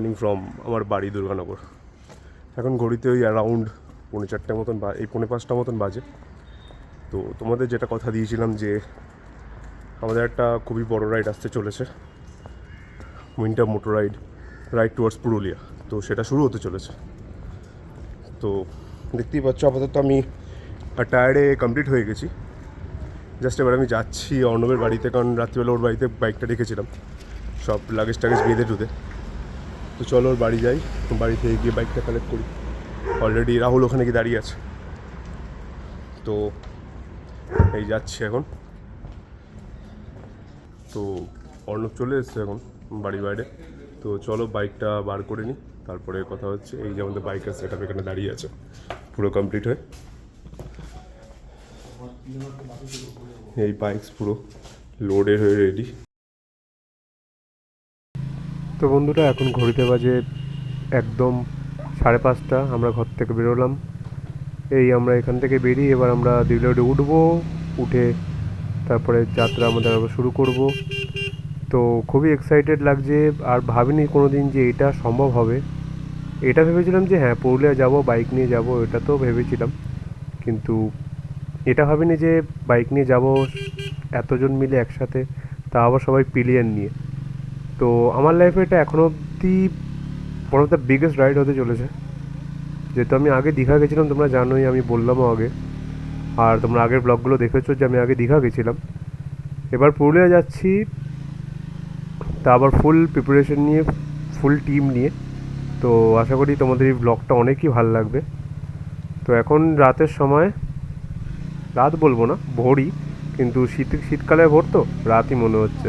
Morning from আমার বাড়ি দুর্গানগর। এখন ঘড়িতে ওই অ্যারাউন্ড 4:30 মতন এই 4:45 মতন বাজে। তো তোমাদের যেটা কথা দিয়েছিলাম যে আমাদের একটা খুবই বড় রাইড আসতে চলেছে, winter motor ride towards Purulia. তো সেটা শুরু হতে চলেছে। তো দেখতেই পাচ্ছ আপাতত আমি টায়ার্ডে কমপ্লিট হয়ে গেছি। জাস্ট এবার আমি যাচ্ছি অর্ণবের বাড়িতে, কারণ রাত্রিবেলা ওর বাড়িতে বাইকটা রেখেছিলাম সব লাগেজ টাগেজ বেঁধে টুধে। তো চলো ওর বাড়ি যাই, বাড়ি থেকে গিয়ে বাইকটা কালেক্ট করি। অলরেডি রাহুল ওখানে গিয়ে দাঁড়িয়ে আছে। তো এই যাচ্ছি এখন। তো অর্ণব চলে এসছে এখন বাড়ির বাইরে। তো চলো বাইকটা বার করে নিই, তারপরে কথা হচ্ছে। এই যে আমাদের বাইকের সেট আপ এখানে দাঁড়িয়ে আছে পুরো কমপ্লিট হয়ে। এই বাইকস পুরো লোডেড হয়ে রেডি। তো বন্ধুরা এখন ঘড়িতে বাজে একদম 5:30। আমরা ঘর থেকে বেরোলাম। আমরা এখান থেকে বেরিয়ে এবার আমরা দিল্লি উঠবো, উঠে তারপরে যাত্রা আমাদের আবার শুরু করব। তো খুবই এক্সাইটেড লাগছে, আর ভাবিনি কোনো দিন যে এটা সম্ভব হবে। এটা ভেবেছিলাম যে হ্যাঁ পুরুলিয়া যাব, বাইক নিয়ে যাব, এটা তো ভেবেছিলাম, কিন্তু এটা ভাবিনি যে বাইক নিয়ে যাব এতজন মিলে একসাথে, তা আবার সবাই পিলিয়ন নিয়ে। তো আমার লাইফে এটা এখনও অবধি one of the biggest ride হতে চলেছে। যেহেতু আমি আগে দীঘা গেছিলাম, তোমরা জানোই, আমি বললামও আগে, আর তোমরা আগের ব্লগগুলো দেখেছো যে আমি আগে দীঘা গেছিলাম। এবার পুরুলিয়া যাচ্ছি, তা আবার ফুল প্রিপারেশন নিয়ে, ফুল টিম নিয়ে। তো আশা করি তোমাদের এই ব্লগটা অনেকই ভালো লাগবে। তো এখন রাতের সময়, রাত বলবো না, ভোরই, কিন্তু শীতকালে ভোর তো রাতই মনে হচ্ছে।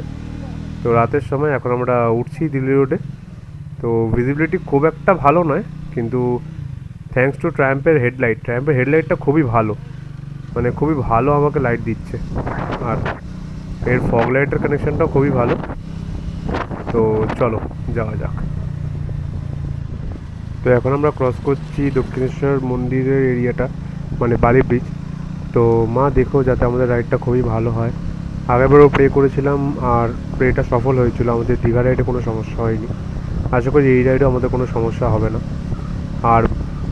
তো রাতের সময় এখন আমরা উঠছি দিল্লি রোডে। তো ভিজিবিলিটি খুব একটা ভালো নয়, কিন্তু থ্যাঙ্কস টু ট্রায়াম্পের হেডলাইটটা খুবই ভালো, মানে খুবই ভালো আমাকে লাইট দিচ্ছে। আর এর ফগ লাইটের কানেকশানটাও খুবই ভালো। তো চলো যাওয়া যাক। তো এখন আমরা ক্রস করছি দক্ষিণেশ্বর মন্দিরের এরিয়াটা, মানে বালি ব্রিজ। তো মা দেখো যাতে আমাদের রাইডটা খুবই ভালো হয়। আগেরবারও প্রে করেছিলাম, আর প্রেটা সফল হয়েছিল, আমাদের দীঘা রাইডে কোনো সমস্যা হয়নি। আশা করি এই রাইডেও আমাদের কোনো সমস্যা হবে না। আর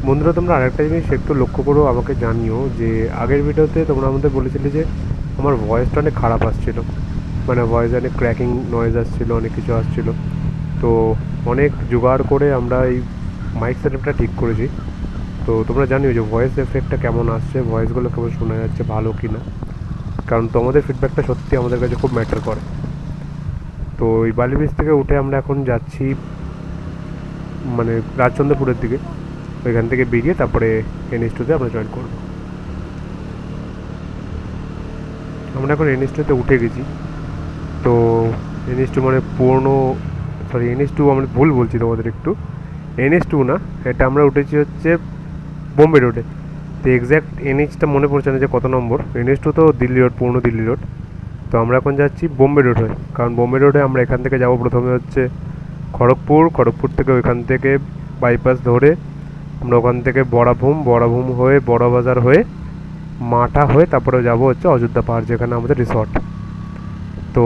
বন্ধুরা, তোমরা আরেকটা জিনিস একটু লক্ষ্য করো, আমাকে জানিও যে আগের ভিডিওতে তোমরা আমাদের বলেছিলে যে আমার ভয়েসটা অনেক খারাপ আসছিলো, মানে ভয়েসে অনেক ক্র্যাকিং নয়েজ আসছিলো, অনেক কিছু আসছিলো। তো অনেক জোগাড় করে আমরা এই মাইক সেটআপটা ঠিক করেছি। তো তোমরা জানিও যে ভয়েস এফেক্টটা কেমন আসছে, ভয়েসগুলো কেমন শোনা যাচ্ছে, ভালো কি না, কারণ তোমাদের ফিডব্যাকটা সত্যি আমাদের কাছে খুব ম্যাটার করে। তো এই বালি ব্রিজ থেকে উঠে আমরা এখন যাচ্ছি মানে রাজচন্দ্রপুরের দিকে। ওইখান থেকে বেরিয়ে তারপরে NH2-তে আমরা জয়েন করব। আমরা এখন NH2-তে উঠে গেছি। তো NH2 মানে NH2 আমরা ভুল বলছি তোমাদের একটু, NH2 না, এটা আমরা উঠেছি হচ্ছে বোম্বে রোডে। তো এক্স্যাক্ট NH-টা মনে পড়ছে না যে কত নম্বর। NH2 তো দিল্লি রোড, পুরনো দিল্লি রোড। তো আমরা এখন যাচ্ছি বোম্বে রোড হয়ে, কারণ বোম্বে রোডে আমরা এখান থেকে যাবো প্রথমে হচ্ছে খড়গপুর থেকে ওইখান থেকে বাইপাস ধরে আমরা ওখান থেকে বড়াভূম হয়ে বড়বাজার হয়ে মাঠা হয়ে তারপরে যাবো হচ্ছে অযোধ্যা পাহাড়, যেখানে আমাদের রিসর্ট। তো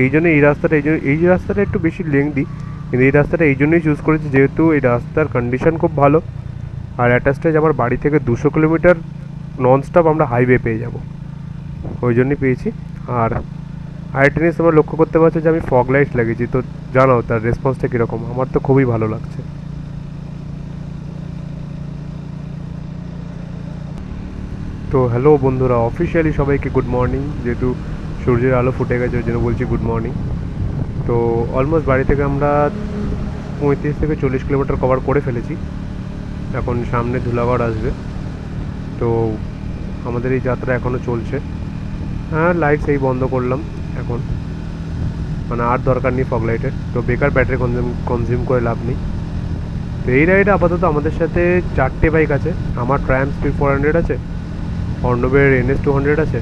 এই জন্য এই রাস্তাটা একটু বেশি লেংদি, কিন্তু এই রাস্তাটা এই জন্যই চুজ করেছি যেহেতু এই রাস্তার কন্ডিশন খুব ভালো। আর অ্যাটাচটেজ আমার বাড়ি থেকে 200 কিলোমিটার ননস্টপ আমরা হাইওয়ে পেয়ে যাব, ওই জন্যই পেয়েছি। আর আরেকটা জিনিস তোমরা লক্ষ্য করতে পারছো যে আমি ফগ লাইট লাগিয়েছি, তো জানাও তার রেসপন্সটা কীরকম। আমার তো খুবই ভালো লাগছে। তো হ্যালো বন্ধুরা, অফিসিয়ালি সবাইকে গুড মর্নিং। যেহেতু সূর্যের আলো ফুটে গেছে ওই জন্য বলছি গুড মর্নিং। তো অলমোস্ট বাড়ি থেকে আমরা 35 থেকে 40 কিলোমিটার কভার করে ফেলেছি। এখন সামনে ধুলাগড় আসবে। তো আমাদের এই যাত্রা এখনও চলছে। হ্যাঁ, লাইট সেই বন্ধ করলাম এখন, মানে আর দরকার নেই ফগ লাইটের। তো বেকার ব্যাটারি কনজিউম করে লাভ নেই। তো এই রাইডে আপাতত আমাদের সাথে 4টে বাইক আছে। আমার ট্রায়াম্প স্পিড 400 আছে, অর্ণবের NS200 আছে,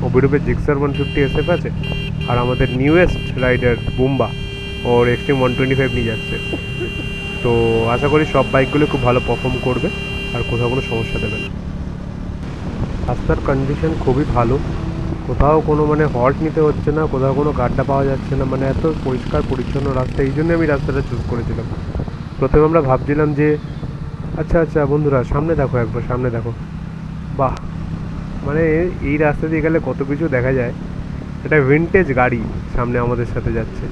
অভিরূপের জিক্সার 150 SF আছে, আর আমাদের নিউয়েস্ট রাইডার বুম্বা ওর এক্সট্রিম 125 নিয়ে যাচ্ছে। তো আশা করি সব বাইকগুলো খুব ভালো পারফর্ম করবে আর কোথাও কোনো সমস্যা দেবে না। রাস্তার কন্ডিশন খুবই ভালো, কোথাও কোনো মানে হল্ট নিতে হচ্ছে না, কোথাও কোনো গাড্ডা পাওয়া যাচ্ছে না, মানে এত পরিষ্কার পরিচ্ছন্ন রাস্তা। এই জন্য আমি রাস্তাটা চুজ করেছিলাম। প্রথমে আমরা ভাবছিলাম যে আচ্ছা আচ্ছা বন্ধুরা সামনে দেখো, একবার সামনে দেখো, বাহ, মানে এই রাস্তা দিয়ে গেলে কত কিছু দেখা যায়। এটা ভিনটেজ গাড়ি সামনে আমাদের সাথে যাচ্ছে।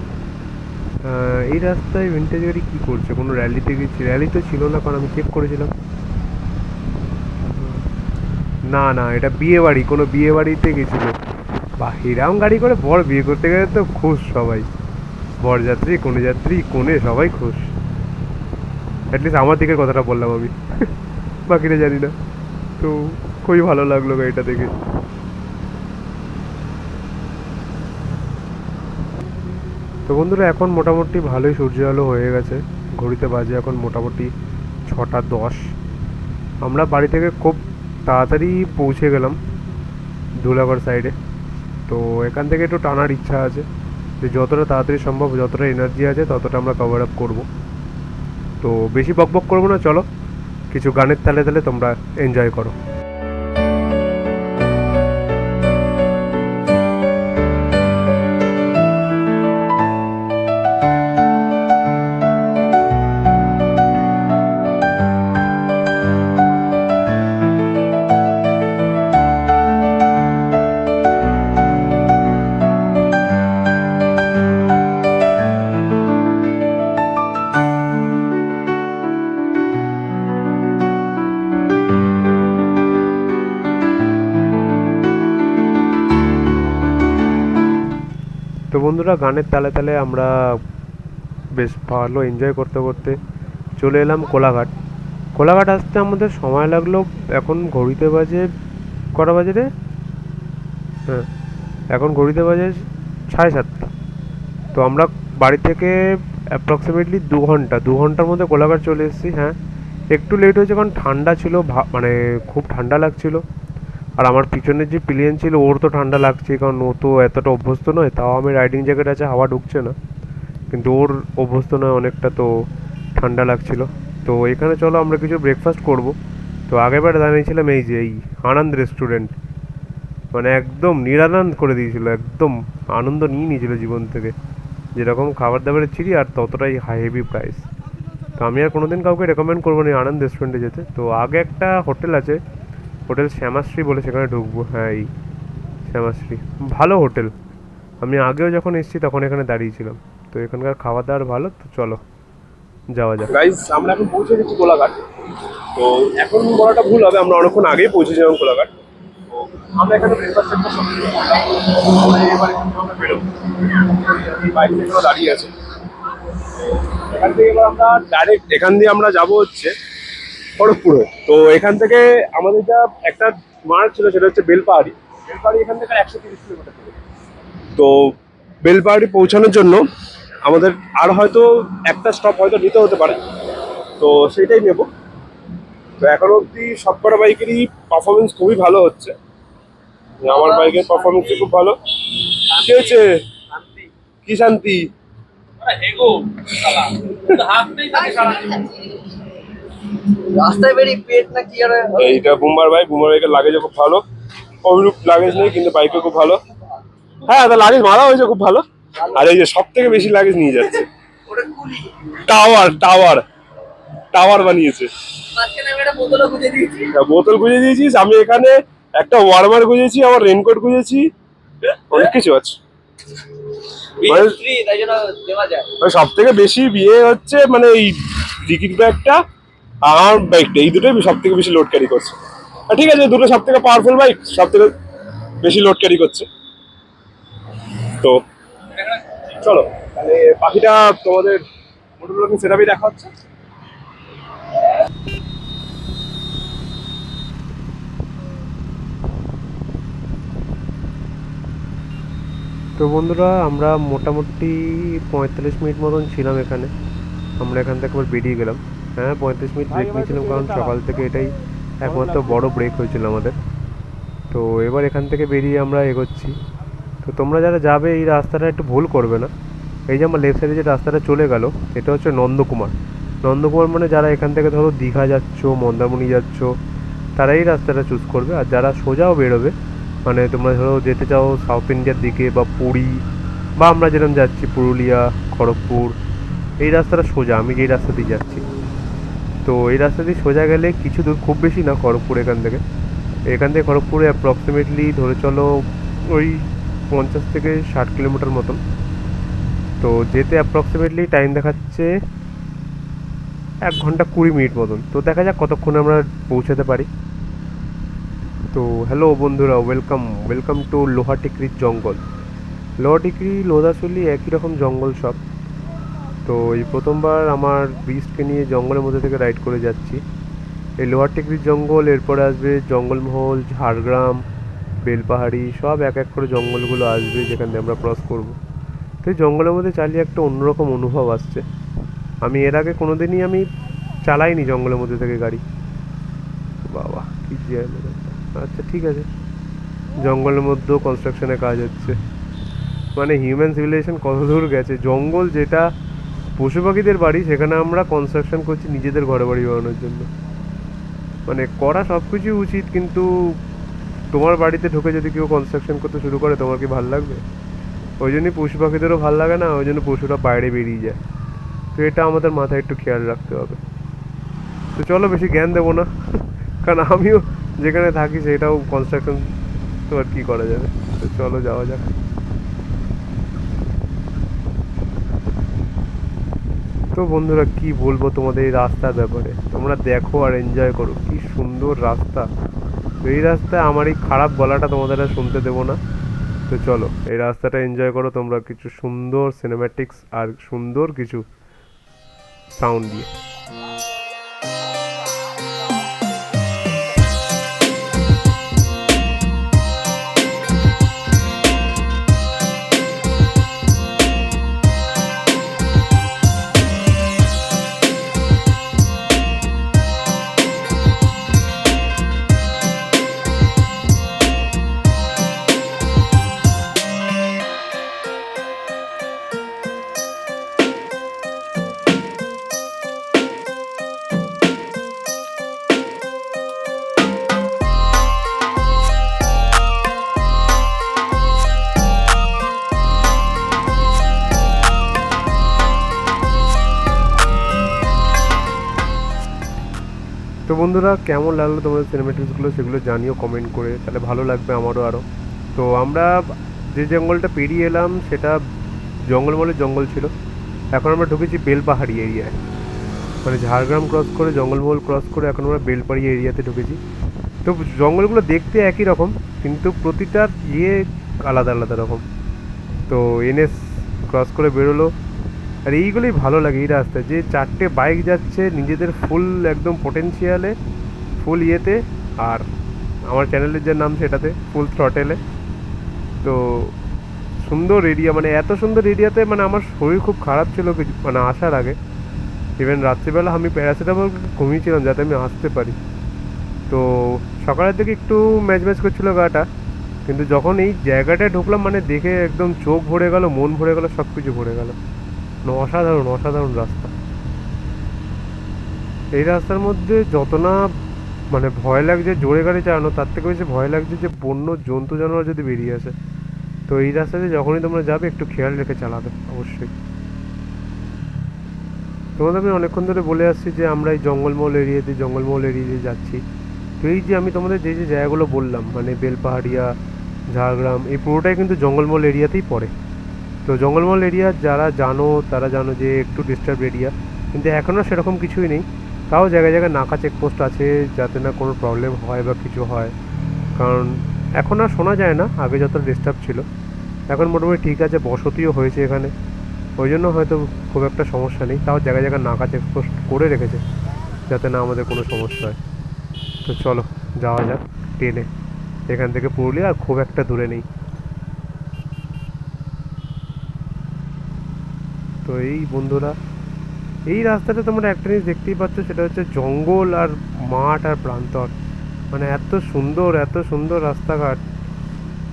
এই রাস্তায় ভিনটেজ গাড়ি কী করছে? কোনো র্যালিতে গেছি? র্যালি তো ছিল না, কারণ আমি চেক করেছিলাম। না না, এটা বিয়ে বাড়ি, কোনো বিয়ে বাড়িতে গেছিলো। বা হিরাম গাড়ি করে বর বিয়ে করতে গেলে তো খুশ সবাই, বরযাত্রী কনেযাত্রী কনে সবাই খুশ। অ্যাটলিস্ট আমার দিকের কথাটা বললাম আমি, বাকিটা জানি না। তো খুবই ভালো লাগলো গাড়িটা দেখে। তো বন্ধুরা এখন মোটামুটি ভালোই সূর্য আলো হয়ে গেছে। ঘড়িতে বাজে এখন মোটামুটি 6টা 10। আমরা বাড়ি থেকে খুব তাড়াতাড়ি পৌঁছে গেলাম ধুলাগড় সাইডে। তো এখান থেকে একটু টানার ইচ্ছা আছে, যে যতটা তাড়াতাড়ি সম্ভব, যতটা এনার্জি আছে ততটা আমরা কভার আপ করবো। তো বেশি বকবক করবো না, চলো কিছু গানের তালে তালে তোমরা এনজয় করো। তো বন্ধুরা গানের তালে তালে আমরা বেশ ভালো এনজয় করতে করতে চলে এলাম কোলাঘাট। কোলাঘাট আসতে আমাদের সময় লাগলো, এখন ঘড়িতে বাজে কটা বাজে রে? হ্যাঁ, এখন ঘড়িতে বাজে 7:30। তো আমরা বাড়ি থেকে অ্যাপ্রক্সিমেটলি 2 ঘন্টার মধ্যে কোলাঘাট চলে এসেছি। হ্যাঁ, একটু লেট হয়েছে কারণ ঠান্ডা ছিল, মানে খুব ঠান্ডা লাগছিল। আর আমার পিছনের যে প্লেন ছিল ওর তো ঠান্ডা লাগছে, কারণ ও তো এতটা অভ্যস্ত নয়। তাও আমি রাইডিং জ্যাকেট আছে, হাওয়া ঢুকছে না, কিন্তু ওর অভ্যস্ত নয় অনেকটা, তো ঠান্ডা লাগছিল। তো এখানে চলো আমরা কিছু ব্রেকফাস্ট করব। তো আগেরবার জানিয়েছিলাম এই যে এই আনন্দ রেস্টুরেন্ট, মানে একদম নিরানন্দ করে দিয়েছিল, একদম আনন্দ নিয়ে নিয়েছিল জীবন থেকে। যেরকম খাবার দাবারের ছিরি আর ততটাই হাই হেভি প্রাইস। তো আমি আর কোনোদিন কাউকে রেকমেন্ড করবো না আনন্দ রেস্টুরেন্টে যেতে। তো আগে একটা হোটেল আছে, হোটেল শ্যামাশ্রী বলে, সেখানে ঢুকবো। হ্যাঁ, এই শ্যামাশ্রী ভালো হোটেল, আমি আগেও যখন এসেছি তখন এখানে দাঁড়িয়েছিলাম। তো এখানকার খাবার দাবার ভালো, তো চলো যাওয়া যাক। গাইস আমরা এখন পৌঁছে গেছি কোলাঘাট। তো এখন বলাটা ভুল হবে, আমরা অনেকক্ষণ আগেই পৌঁছেছিলাম কোলাঘাট। তো আমরা এখানে ব্রেকফাস্ট এবার এখান থেকে আমরা বেরোবো, বাইক থেকে দাঁড়িয়ে আছে। এখান থেকে এবার আমরা ডাইরেক্ট এখান দিয়ে আমরা যাবো হচ্ছে খড়গপুরে। তো এখান থেকে আমাদের যা একটা মার্গ ছিল সেটা হচ্ছে বেলপাহাড়ি। বেলপাহাড়ি এখান থেকে 130 কিলোমিটার। তো বেলপাহাড়ি পৌঁছানোর জন্য আমাদের আর হয়তো একটা স্টপ হয়তো নিতে হতে পারে, তো সেটাই নেব। তো এখন অবধি সবকটা বাইকেরই পারফরমেন্স খুবই ভালো হচ্ছে, আমার বাইকের পারফরমেন্স খুব ভালো। কি হয়েছে? কি শান্তি? রাস্তায় বেরিয়ে পেট না কি আর এইটা বুম্বার বাইকের লাগেজও খুব ভালো, অভিরূপ লাগেজ নেই কিন্তু বাইকও খুব ভালো। হ্যাঁ, তার লাগেজ মারা হয়েছে খুব ভালো। আর এই যে সব থেকে বেশি লাগেজ নিয়ে যাচ্ছে, টাওয়ার টাওয়ার বানিয়েছে। বোতল গুঁজে দিয়েছিস, আমি এখানে একটা ওয়ার্মার গুঁজেছি, আমার রেনকোট গুঁজেছি, অনেক কিছু আছে। সব থেকে বেশি বিয়ে হচ্ছে মানে এই টিকিট ব্যাগটা আর বাইকটা, এই দুটোই সব থেকে বেশি লোড ক্যারি করছে। ঠিক আছে, দুটো সব থেকে পাওয়ারফুল বাইক, সব থেকে বেশি লোড ক্যারি করছে। তো চলো তাহলে বাকিটা তোমাদের মোটর ব্লগিং সেটআপই দেখা হচ্ছে। তো বন্ধুরা আমরা মোটামুটি 45 মিনিট মতন ছিলাম এখানে। আমরা এখান থেকে আবার বেরিয়ে গেলাম। হ্যাঁ, 35 মিনিট ব্রেক নিয়েছিলাম, কারণ সকাল থেকে এটাই একমাত্র বড় ব্রেক হয়েছিল আমাদের। তো এবার এখান থেকে বেরিয়ে আমরা এগোচ্ছি। তো তোমরা যারা যাবে এই রাস্তাটা একটু ভুল করবে না। এই যে আমার লেফট সাইডে যে রাস্তাটা চলে গেল, এটা হচ্ছে নন্দকুমার। নন্দকুমার মানে যারা এখান থেকে ধরো দীঘা যাচ্ছ, মন্দারমণি যাচ্ছ, তারা এই রাস্তাটা চুজ করবে। আর যারা সোজাও বেরোবে মানে তোমরা ধরো যেতে চাও সাউথ ইন্ডিয়ার দিকে বা পুরী, বা আমরা যেরকম যাচ্ছি পুরুলিয়া, খড়গপুর, এই রাস্তাটা সোজা, আমি যেই রাস্তা দিয়ে যাচ্ছি। তো এই রাস্তা দিয়ে সোজা গেলে কিছু দূর, খুব বেশি না খড়গপুর এখান থেকে খড়গপুরে অ্যাপ্রক্সিমেটলি ধরে চলো ওই 50 থেকে 60 কিলোমিটার মতন। তো যেতে অ্যাপ্রক্সিমেটলি টাইম দেখাচ্ছে 1 ঘন্টা 20 মিনিট মতন। তো দেখা যাক কতক্ষণে আমরা পৌঁছাতে পারি। তো হ্যালো বন্ধুরা, ওয়েলকাম ওয়েলকাম টু লোহাটিকরির জঙ্গল। লোহাটিকরি, লোধাশুলি একই রকম জঙ্গল সব। তো এই প্রথমবার আমার বিস্টকে নিয়ে জঙ্গলের মধ্যে থেকে রাইড করে যাচ্ছি। এই লোহাটিকরির জঙ্গল, এরপরে আসবে জঙ্গলমহল, ঝাড়গ্রাম, বেলপাহাড়ি, সব এক এক করে জঙ্গলগুলো আসবে যেখান দিয়ে আমরা ক্রস করব। তো এই জঙ্গলের মধ্যে চালিয়ে একটা অন্যরকম অনুভব আসছে। আমি এর আগে কোনোদিনই আমি চালাইনি জঙ্গলের মধ্যে থেকে গাড়ি। বাবা কি জ্যাম! আচ্ছা ঠিক আছে, জঙ্গলের মধ্যেও কনস্ট্রাকশনের কাজ হচ্ছে। মানে হিউম্যান সিভিলাইজেশন কত দূর গেছে! জঙ্গল যেটা পশু পাখিদের বাড়ি, সেখানে আমরা কনস্ট্রাকশন করছি নিজেদের ঘরে বাড়ি বানানোর জন্য। মানে করা সব কিছুই উচিত, কিন্তু তোমার বাড়িতে ঢুকে যদি কেউ কনস্ট্রাকশন করতে শুরু করে, তোমার কি ভালো লাগবে? ওই জন্যই পশু পাখিদেরও ভালো লাগে না, ওই জন্য পশুরা বাইরে বেরিয়ে যায়। তো এটা আমাদের মাথায় একটু খেয়াল রাখতে হবে। তো চলো বেশি জ্ঞান দেবো না, কারণ আমিও যেখানে থাকি সেটাও কনস্ট্রাকশন, তো আর কী করা যাবে। তো চলো যাওয়া যাক। তো বন্ধুরা কি বলবো তোমাদের এই রাস্তার ব্যাপারে, তোমরা দেখো আর এনজয় করো, কি সুন্দর রাস্তা। তো এই রাস্তায় আমার এই খারাপ গলাটা তোমাদের আর শুনতে দেবো না। তো চলো এই রাস্তাটা এনজয় করো তোমরা, কিছু সুন্দর সিনেম্যাটিক্স আর সুন্দর কিছু সাউন্ড দিয়ে। তো বন্ধুরা কেমন লাগলো তোমাদের সিনেমেটিক্সগুলো, সেগুলো জানিও কমেন্ট করে, তাহলে ভালো লাগবে আমারও আরও। তো আমরা যে জঙ্গলটা পেরিয়ে এলাম সেটা জঙ্গলমহলের জঙ্গল ছিল। এখন আমরা ঢুকেছি বেলপাহাড়ি এরিয়ায়, মানে ঝাড়গ্রাম ক্রস করে জঙ্গলমহল ক্রস করে এখন আমরা বেলপাহাড়ি এরিয়াতে ঢুকেছি। তো জঙ্গলগুলো দেখতে একই রকম, কিন্তু প্রতিটার আলাদা আলাদা রকম। তো এনএস ক্রস করে বেরোলো, আর এইগুলোই ভালো লাগে এই রাস্তায়, যে 4টে বাইক যাচ্ছে নিজেদের ফুল একদম পটেনশিয়ালে, ফুল ইয়েতে, আর আমার চ্যানেলের যে নাম সেটাতে ফুল থ্রটেলে। তো সুন্দর এরিয়া, মানে এত সুন্দর এরিয়াতে, মানে আমার শরীর খুব খারাপ ছিল মানে আসার আগে। ইভেন রাত্রিবেলা আমি প্যারাসিটামল ঘুমিয়েছিলাম যাতে আমি আসতে পারি। তো সকালের দিকে একটু ম্যাচ ম্যাচ করছিল গাটা, কিন্তু যখন এই জায়গাটায় ঢুকলাম, মানে দেখে একদম চোখ ভরে গেল, মন ভরে গেল, সব কিছু ভরে গেল। অসাধারণ অসাধারণ রাস্তা। এই রাস্তার মধ্যে যত না মানে ভয় লাগছে জোরে গাড়ি চালানো, তার থেকে বেশি ভয় লাগছে যে বন্য জন্তু জানোয়ার যদি বেরিয়ে আসে। তো এই রাস্তাতে যখনই তোমরা যাবে একটু খেয়াল রেখে চালাবে অবশ্যই। তোমাদের আমি অনেকক্ষণ ধরে বলে আসছি যে আমরা এই জঙ্গলমহল এরিয়াতে যাচ্ছি। তো এই যে আমি তোমাদের যে যে জায়গাগুলো বললাম, মানে বেলপাহাড়িয়া, ঝাড়গ্রাম, এই পুরোটাই কিন্তু জঙ্গলমহল এরিয়াতেই পড়ে। তো জঙ্গলমহল এরিয়া যারা জানো তারা জানো যে একটু ডিস্টার্ব এরিয়া, কিন্তু এখনও সেরকম কিছুই নেই। তাও জায়গায় জায়গায় নাকা চেকপোস্ট আছে, যাতে না কোনো প্রবলেম হয় বা কিছু হয়। কারণ এখন আর শোনা যায় না আগে যত ডিস্টার্ব ছিল, এখন মোটামুটি ঠিক আছে, বসতিও হয়েছে এখানে, ওই জন্য হয়তো খুব একটা সমস্যা নেই। তাও জায়গায় জায়গায় নাকা চেকপোস্ট করে রেখেছে যাতে না আমাদের কোনো সমস্যা হয়। তো চলো যাওয়া যাক ট্রেনে, এখান থেকে পুরুলিয়া আর খুব একটা দূরে নেই। তো এই বন্ধুরা এই রাস্তাটা তোমরা একটা জিনিস দেখতেই পাচ্ছ, সেটা হচ্ছে জঙ্গল আর মাঠ আর প্রান্তর, মানে এত সুন্দর রাস্তাঘাট,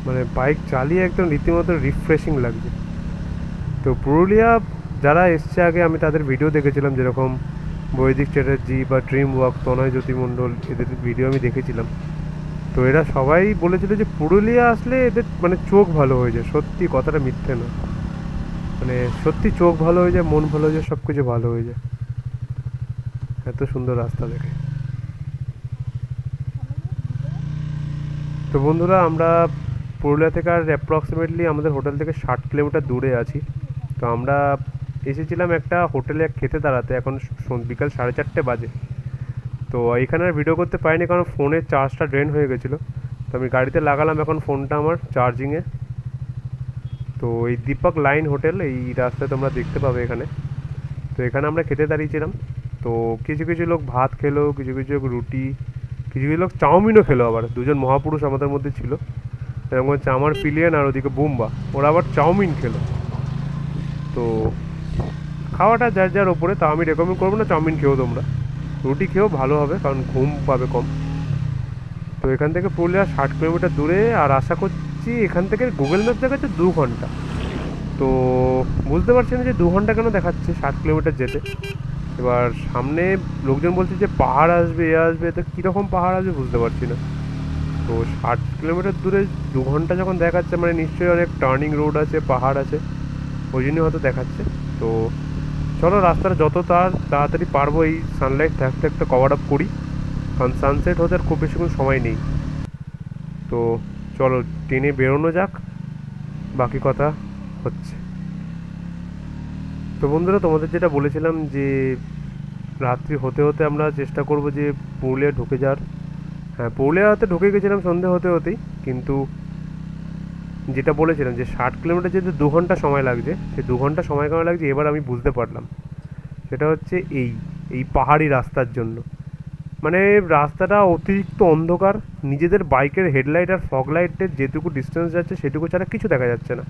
মানে বাইক চালিয়ে একদম রীতিমতো রিফ্রেশিং লাগছে। তো পুরুলিয়া যারা এসছে আগে, আমি তাদের ভিডিও দেখেছিলাম, যেরকম বৈদিক চ্যাটার্জি বা ড্রিম ওয়াক, তনয় জ্যোতি মণ্ডল, এদের ভিডিও আমি দেখেছিলাম। তো এরা সবাই বলেছিল যে পুরুলিয়া আসলে এদের মানে চোখ ভালো হয়ে যায়, সত্যি কথাটা মিথ্যে না, মানে সত্যি চোখ ভালো হয়ে যায়, মন ভালো হয়ে যায়, সব কিছু ভালো হয়ে যায়, এত সুন্দর রাস্তা দেখে। তো বন্ধুরা আমরা পুরুলিয়া থেকে আর অ্যাপ্রক্সিমেটলি আমাদের হোটেল থেকে 60 কিলোমিটার দূরে আছি। তো আমরা এসেছিলাম একটা হোটেলে খেতে দাঁড়াতে, এখন বিকাল 4:30 বাজে। তো এইখানে আর ভিডিও করতে পারিনি কারণ ফোনের চার্জটা ড্রেন হয়ে গেছিলো। তো আমি গাড়িতে লাগালাম এখন ফোনটা আমার চার্জিংয়ে। তো এই দীপক লাইন হোটেল, এই রাস্তায় তোমরা দেখতে পাবে এখানে। তো এখানে আমরা খেতে দাঁড়িয়েছিলাম। তো কিছু কিছু লোক ভাত খেলো, কিছু কিছু লোক রুটি, কিছু কিছু লোক চাউমিনও খেলো। আবার দুজন মহাপুরুষ আমাদের মধ্যে ছিল, এরকম হচ্ছে আমার পিলিয়ন আর ওদিকে বুম্বা, ওরা আবার চাউমিন খেলো। তো খাওয়াটা যার যার ওপরে, তা আমি রেকমেন্ড করবো না চাউমিন খেয়েও, তোমরা রুটি খেয়েও ভালো হবে কারণ ঘুম পাবে কম। তো এখান থেকে পুরুলিয়া 60 কিলোমিটার দূরে, আর আশা করছি এখান থেকে গুগল ম্যাপ দেখাচ্ছে 2 ঘন্টা। তো বুঝতে পারছি না যে 2 ঘন্টা কেন দেখাচ্ছে 60 কিলোমিটার যেতে। এবার সামনে লোকজন বলছে যে পাহাড় আসবে, এ আসবে, তো কীরকম পাহাড় আসবে বুঝতে পারছি না। তো 60 কিলোমিটার দূরে 2 ঘন্টা যখন দেখাচ্ছে মানে নিশ্চয়ই অনেক টার্নিং রোড আছে, পাহাড় আছে, ওই জন্যই হয়তো দেখাচ্ছে। তো চলো রাস্তাটা যত তাড়াতাড়ি পারবো এই সানলাইট থাকতে থাকতে কভার আপ করি, কারণ সানসেট হতে আর খুব বেশিক্ষণ সময় নেই। তো চলো ট্রেনে বেরোনো যাক, বাকি কথা হচ্ছে। তো বন্ধুরা তোমাদের যেটা বলেছিলাম যে রাত্রি হতে হতে আমরা চেষ্টা করব যে পুরুলিয়া ঢুকে যাওয়ার। হ্যাঁ, পুরুলিয়াতে ঢুকে গেছিলাম সন্ধে হতে হতেই, কিন্তু যেটা বলেছিলাম যে 60 কিলোমিটার যেতে 2 ঘন্টা সময় লাগছে, সেই 2 ঘন্টা সময় কেন লাগছে এবার আমি বুঝতে পারলাম। সেটা হচ্ছে এই এই পাহাড়ি রাস্তার জন্য। মানে রাস্তাটা অতিরিক্ত অন্ধকার, নিজেদের বাইকের হেডলাইট আর ফগ লাইটের যেটুকু ডিস্টেন্স যাচ্ছে সেটুকু ছাড়া কিছু দেখা যাচ্ছে না,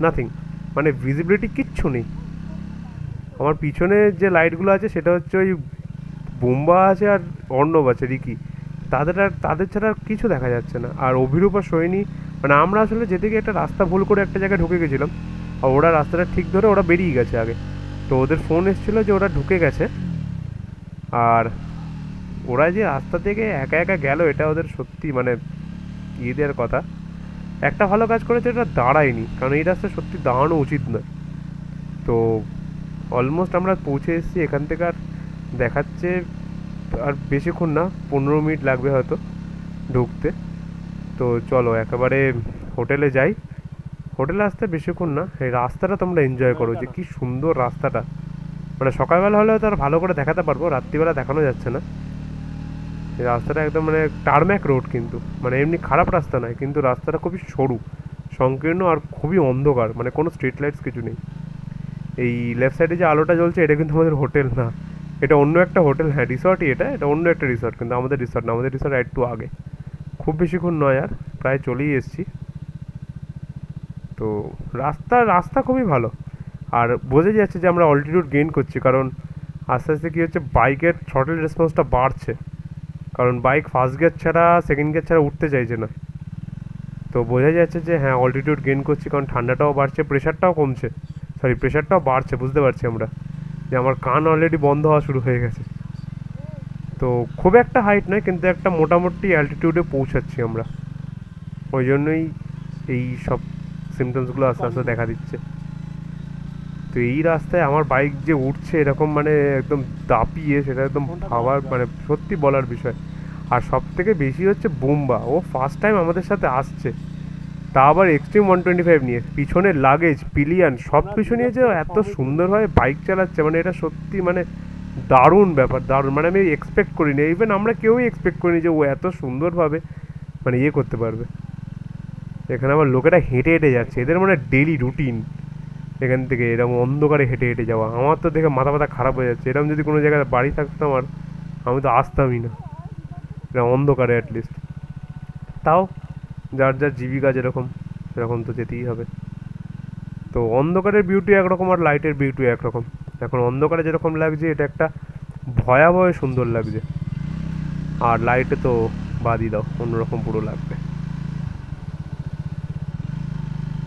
নাথিং, মানে ভিজিবিলিটি কিচ্ছু নেই। আমার পিছনে যে লাইটগুলো আছে সেটা হচ্ছে ওই বোম্বা আছে আর অর্ণব আছে, রিকি, তাদের ছাড়া আর কিছু দেখা যাচ্ছে না। আর অভিরূপ আর সৈনী, মানে আমরা আসলে যেদিকে একটা রাস্তা ভুল করে একটা জায়গায় ঢুকে গেছিলাম, আর ওরা রাস্তাটা ঠিক ধরে ওরা বেরিয়ে গেছে আগে। তো ওদের ফোন এসেছিলো যে ওরা ঢুকে গেছে, আর ওরা যে রাস্তা থেকে একা একা গেল এটা ওদের সত্যি মানে ইয়ে দেওয়ার কথা। একটা ভালো কাজ করেছে, এটা দাঁড়ায়নি, কারণ এই রাস্তা সত্যি দাঁড়ানো উচিত নয়। তো অলমোস্ট আমরা পৌঁছে এসেছি এখান থেকে, আর দেখাচ্ছে আর বেশিক্ষণ না, 15 মিনিট লাগবে হয়তো ঢুকতে। তো চলো একেবারে হোটেলে যাই। হোটেলে আসতে বেশিক্ষণ না, এই রাস্তাটা তোমরা এনজয় করো যে কী সুন্দর রাস্তাটা। মানে সকালবেলা হলে হয়তো আর ভালো করে দেখাতে পারবো, রাত্রিবেলা দেখানো যাচ্ছে না। এই রাস্তাটা একদম মানে টারম্যাক রোড, কিন্তু মানে এমনি খারাপ রাস্তা নয়, কিন্তু রাস্তাটা খুবই সরু, সংকীর্ণ আর খুবই অন্ধকার, মানে কোনো স্ট্রিট লাইটস কিছু নেই। এই লেফট সাইডে যে আলোটা জ্বলছে এটা কিন্তু আমাদের হোটেল না, এটা অন্য একটা হোটেল। হ্যাঁ রিসর্টই, এটা অন্য একটা রিসর্ট, কিন্তু আমাদের রিসর্ট না, আমাদের রিসর্ট একটু আগে। খুব বেশিক্ষণ নয়, আর প্রায় চলেই এসেছি। তো রাস্তা রাস্তা খুবই ভালো, আর বোঝা যাচ্ছে যে আমরা অল্টিটিউড গেইন করছি, কারণ আস্তে আস্তে কী হচ্ছে বাইকের থ্রটল রেসপন্সটা বাড়ছে, কারণ বাইক ফার্স্ট গিয়ার ছাড়া সেকেন্ড গিয়ার ছাড়া উঠতে চাইছে না। তো বোঝা যাচ্ছে যে হ্যাঁ অল্টিটিউড গেইন করছি, কারণ ঠান্ডাটাও বাড়ছে, প্রেশারটাও কমছে, সরি প্রেশারটাও বাড়ছে, বুঝতে পারছি আমরা যে আমার কান অলরেডি বন্ধ হওয়া শুরু হয়ে গেছে। তো খুব একটা হাইট নয়, কিন্তু একটা মোটামুটি অ্যালটিটিউডে পৌঁছাচ্ছি আমরা, ওই জন্যই এই সব সিমটমসগুলো আস্তে আস্তে দেখা দিচ্ছে। তো এই রাস্তায় আমার বাইক যে উঠছে এরকম মানে একদম দাপিয়ে, সেটা একদম ভাবার মানে সত্যি বলার বিষয়। আর সব থেকে বেশি হচ্ছে বুম্বা, ও ফার্স্ট টাইম আমাদের সাথে আসছে, তা আবার এক্সট্রিম 125 নিয়ে, পিছনের লাগেজ পিলিয়ান সব কিছু নিয়ে যে এত সুন্দরভাবে বাইক চালাচ্ছে, মানে এটা সত্যি মানে দারুণ ব্যাপার, দারুণ, মানে আমি এক্সপেক্ট করিনি, ইভেন আমরা কেউই এক্সপেক্ট করিনি যে ও এত সুন্দরভাবে মানে ইয়ে করতে পারবে। এখানে আবার লোকেরা হেঁটে হেঁটে যাচ্ছে, এদের মানে ডেলি রুটিন এখান থেকে এরকম অন্ধকারে হেঁটে হেঁটে যাওয়া। আমার তো দেখে মাথা ব্যথা খারাপ হয়ে যাচ্ছে, এরকম যদি কোনো জায়গায় বাড়ি থাকতাম আর আমি তো আসতামই না এরকম অন্ধকারে অ্যাটলিস্ট। তাও যার যার জীবিকা যেরকম সেরকম তো যেতেই হবে। তো অন্ধকারের বিউটি একরকম আর লাইটের বিউটি একরকম। এখন অন্ধকারে যেরকম লাগছে এটা একটা ভয়াবহ সুন্দর লাগছে, আর লাইটে তো বাদই দাও, অন্যরকম পুরো লাগবে।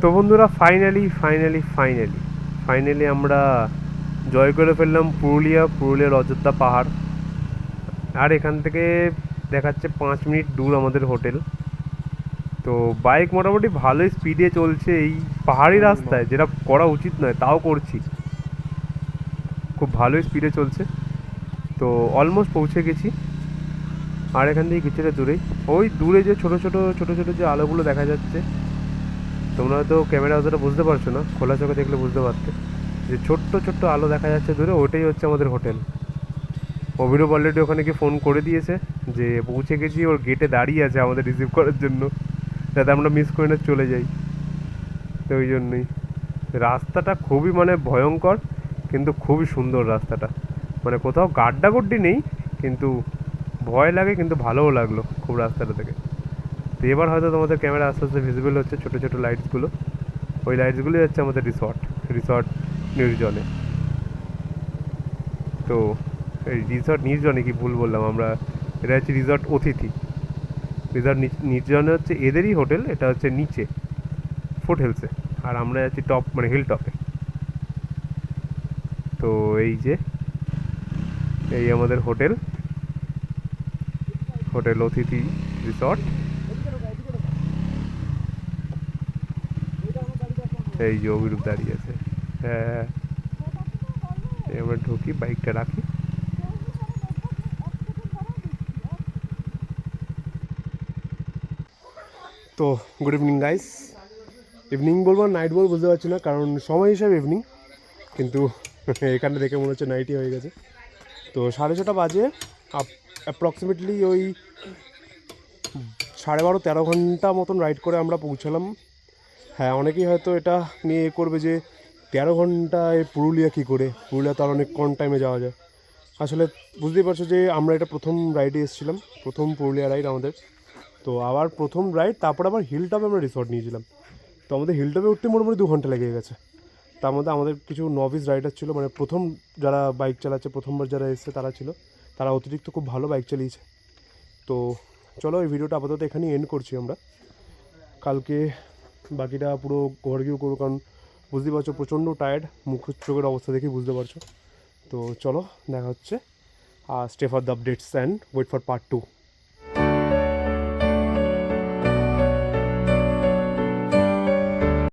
তো বন্ধুরা ফাইনালি ফাইনালি ফাইনালি ফাইনালি আমরা জয় করে ফেললাম পুরুলিয়ার অযোধ্যা পাহাড়। আর এখান থেকে দেখাচ্ছে 5 মিনিট দূর আমাদের হোটেল। তো বাইক মোটামুটি ভালোই স্পিডে চলছে এই পাহাড়ি রাস্তায়, যেটা করা উচিত নয় তাও করছি। খুব ভালোই স্পিডে চলছে। তো অলমোস্ট পৌঁছে গেছি। আর এখান থেকে কিছুটা দূরেই ওই দূরে যে ছোটো ছোটো যে আলোগুলো দেখা যাচ্ছে, তোমরা হয়তো ক্যামেরা অতটা বুঝতে পারছো না, খোলা চোখে দেখলে বুঝতে পারতে যে ছোট্ট আলো দেখা যাচ্ছে দূরে, ওটাই হচ্ছে আমাদের হোটেল। অভিরূপ অলরেডি ওখানে গিয়ে ফোন করে দিয়েছে যে পৌঁছে গেছি, ওর গেটে দাঁড়িয়ে আছে আমাদের রিসিভ করার জন্য, যাতে আমরা মিস করে না চলে যাই। তো ওই জন্যই রাস্তাটা খুবই মানে ভয়ঙ্কর, কিন্তু খুবই সুন্দর রাস্তাটা। মানে কোথাও গাড্ডাগুড্ডি নেই, কিন্তু ভয় লাগে, কিন্তু ভালোও লাগলো খুব রাস্তাটা থেকে। তো এবার হয়তো তোমাদের ক্যামেরা আস্তে আস্তে ভিজিবল হচ্ছে ছোটো ছোটো লাইটসগুলো, ওই লাইটসগুলোই হচ্ছে আমাদের রিসর্ট নির্জনে। তো এই রিসর্ট নির্জনে কি ভুল বললাম, আমরা এটা হচ্ছে রিসর্ট অতিথি। রিসর্ট নির্জনে হচ্ছে এদেরই হোটেল, এটা হচ্ছে নিচে ফুট হিলসে, আর আমরা যাচ্ছি টপ মানে হিল টপে। তো এই আমাদের হোটেল অতিথি রিসর্ট। এই যে অভিরূপ দাঁড়িয়ে আছে। হ্যাঁ, এই আমরা ঢুকি, বাইকটা রাখি। তো গুড ইভিনিং গাইস। ইভিনিং বলবো নাইট বলবো বুঝতে পারছি না, কারণ সময় হিসাবে ইভিনিং, কিন্তু এখানে দেখে মনে হচ্ছে নাইটই হয়ে গেছে। তো 6:30 বাজে, অ্যাপ্রক্সিমেটলি ওই 12.5-13 ঘন্টা মতন রাইড করে আমরা পৌঁছালাম। হ্যাঁ, অনেকেই হয়তো এটা নিয়ে করবে যে 13 ঘন্টায় পুরুলিয়া কী করে, পুরুলিয়া তো আর অনেক কম টাইমে যাওয়া যায়। আসলে বুঝতেই পারছো যে আমরা এটা প্রথম রাইডে এসেছিলাম, প্রথম পুরুলিয়া রাইড আমাদের। তো আবার প্রথম রাইড, তারপর আবার হিল টপে আমরা রিসর্ট নিয়েছিলাম। তো আমাদের হিল টপে উঠতে মোটামুটি 2 ঘন্টা লেগে গেছে। তার মধ্যে আমাদের কিছু নভিস রাইডার ছিল, মানে প্রথম যারা বাইক চালাচ্ছে, প্রথমবার যারা এসেছে তারা ছিল, তারা অতিরিক্ত খুব ভালো বাইক চালিয়েছে। তো চলো এই ভিডিওটা আপাতত এখানেই এন্ড করছি আমরা। কালকে বাকিটা পুরো ঘর গিয়েও করবো, কারণ বুঝতেই পারছো প্রচণ্ড টায়ার্ড, মুখ চোখের অবস্থা দেখেই বুঝতে পারছো। তো চলো দেখা হচ্ছে, stay for the updates and wait for part 2।